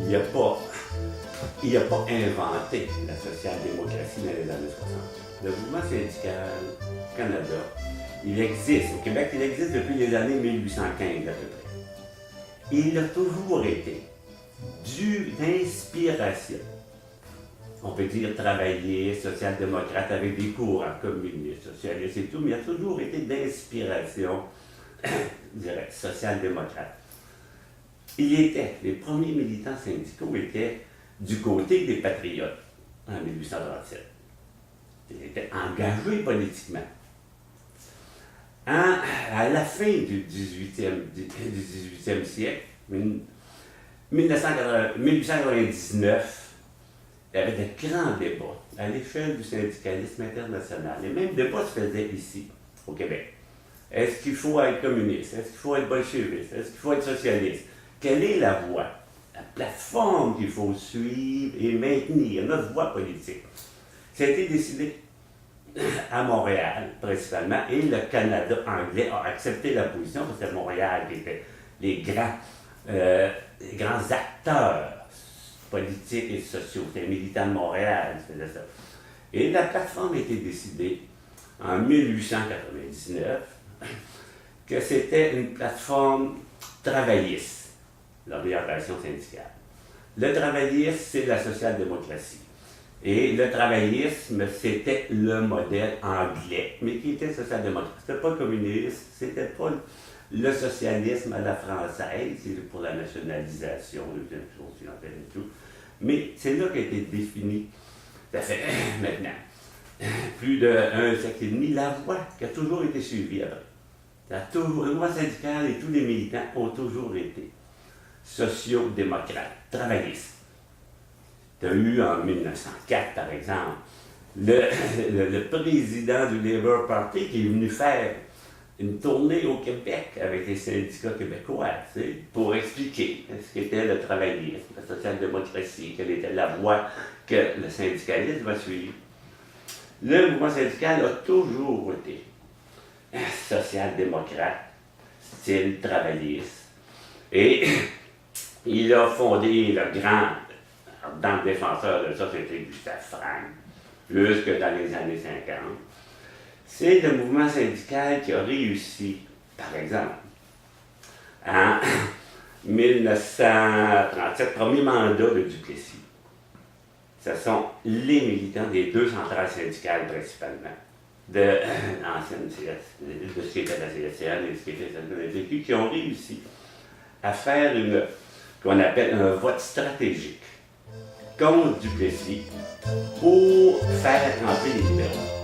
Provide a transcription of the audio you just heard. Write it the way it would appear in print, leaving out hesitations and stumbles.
il n'a pas inventé la social-démocratie dans les années 60. Le mouvement syndical au Canada, il existe. Au Québec, il existe depuis les années 1815 à peu près. Il a toujours été d'inspiration. On peut dire travailliste, social-démocrate avec des courants communistes, socialistes et tout, mais il a toujours été d'inspiration, je dirais, social-démocrate. Les premiers militants syndicaux étaient du côté des patriotes en 1837. Ils étaient engagés politiquement. À la fin du 18e siècle, 1899, il y avait de grands débats à l'échelle du syndicalisme international. Les mêmes débats se faisaient ici, au Québec. Est-ce qu'il faut être communiste? Est-ce qu'il faut être bolcheviste? Est-ce qu'il faut être socialiste? Quelle est la voie, la plateforme qu'il faut suivre et maintenir, notre voie politique? Ça a été décidé à Montréal, principalement, et le Canada anglais a accepté la position, parce que c'était Montréal qui était les grands acteurs politiques et sociaux. C'était les militants de Montréal qui faisaient ça. Et la plateforme a été décidée en 1899 que c'était une plateforme travailliste, l'orientation syndicale. Le travaillisme, c'est la social-démocratie. Et le travaillisme, c'était le modèle anglais, mais qui était social-démocrate. C'était pas communiste, c'était pas le socialisme à la française, c'est pour la nationalisation, et tout. Mais c'est là qu'a été défini, ça fait maintenant plus d'un siècle et demi, la voie qui a toujours été suivie après. Le mouvement syndical et tous les militants ont toujours été sociaux-démocrates, travaillistes. Tu as eu en 1904, par exemple, le président du Labour Party qui est venu faire une tournée au Québec avec les syndicats québécois, tu sais, pour expliquer ce qu'était le travaillisme, la social-démocratie, quelle était la voie que le syndicalisme va suivre. Le mouvement syndical a toujours été social-démocrate, style travailliste, et il a fondé le grand défenseur de ça, c'était Gustave Frank, plus que dans les années 50. C'est le mouvement syndical qui a réussi, par exemple, en 1937, premier mandat de Duplessis. Ce sont les militants des deux centrales syndicales principalement, de ce qui était la CSN et ce qui était la CNFQ, qui ont réussi à faire qu'on appelle un vote stratégique contre Duplessis pour faire rentrer les libéraux.